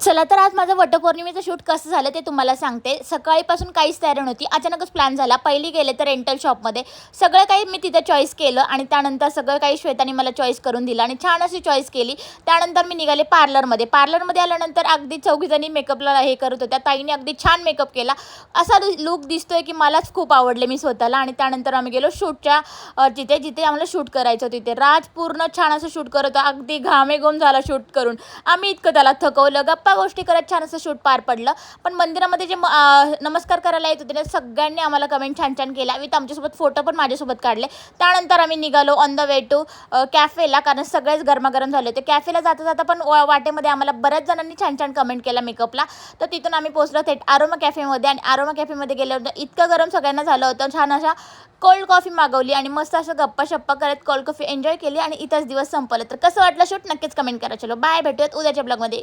चला तर आज माझं वटपौर्णिमेचं शूट कसं झालं ते तुम्हाला सांगते. सकाळीपासून काहीच तयारी नव्हती, अचानकच प्लॅन झाला. पहिली गेले तर रेंटल शॉपमध्ये सगळं काही मी तिथे चॉईस केलं आणि त्यानंतर सगळं काही श्वेताने मला चॉईस करून दिलं आणि छान अशी चॉईस केली. त्यानंतर मी निघाले पार्लरमध्ये आल्यानंतर अगदी चौघीजणी मेकअपला हे करत होत्या. ताईने अगदी छान मेकअप केला, असा लुक दिसतोय की मलाच खूप आवडले मी स्वतःला. आणि त्यानंतर आम्ही गेलो शूटच्या जिथे जिथे आम्हाला शूट करायचं होतं तिथे. राज पूर्ण छान असं शूट करत होता, अगदी घामेघूम झाला शूट करून. आम्ही इतकं त्याला थकवलं, गप्पा गोष्टी करत छान असं शूट पार पडलं. पण मंदिरामध्ये जे नमस्कार करायला येत होते ना, सगळ्यांनी आम्हाला कमेंट छान छान केल्या. विथ आमच्यासोबत फोटो पण माझ्यासोबत काढले. त्यानंतर आम्ही निघालो ऑन द वे टू कॅफेला, कारण सगळेच गरमागरम झाले होते. कॅफेला जाता जाता पण वाटेमध्ये आम्हाला बऱ्याच जणांनी छान छान कमेंट केला मेकअपला. तर तिथून आम्ही पोहोचलो थेट आरोमा कॅफेमध्ये. आणि आरोमा कॅफेमध्ये गेल्यावर इतकं गरम सगळ्यांना झालं होतं. छान अशा कोल्ड कॉफी मागवली आणि मस्त असं गप्पा शप्पा करत कोल्ड कॉफी एन्जॉय केली आणि इथंच दिवस संपलं. तर कसं वाटलं शूट नक्कीच कमेंट करा. चलो बाय, भेटूयात उद्याच्या ब्लॉगमध्ये.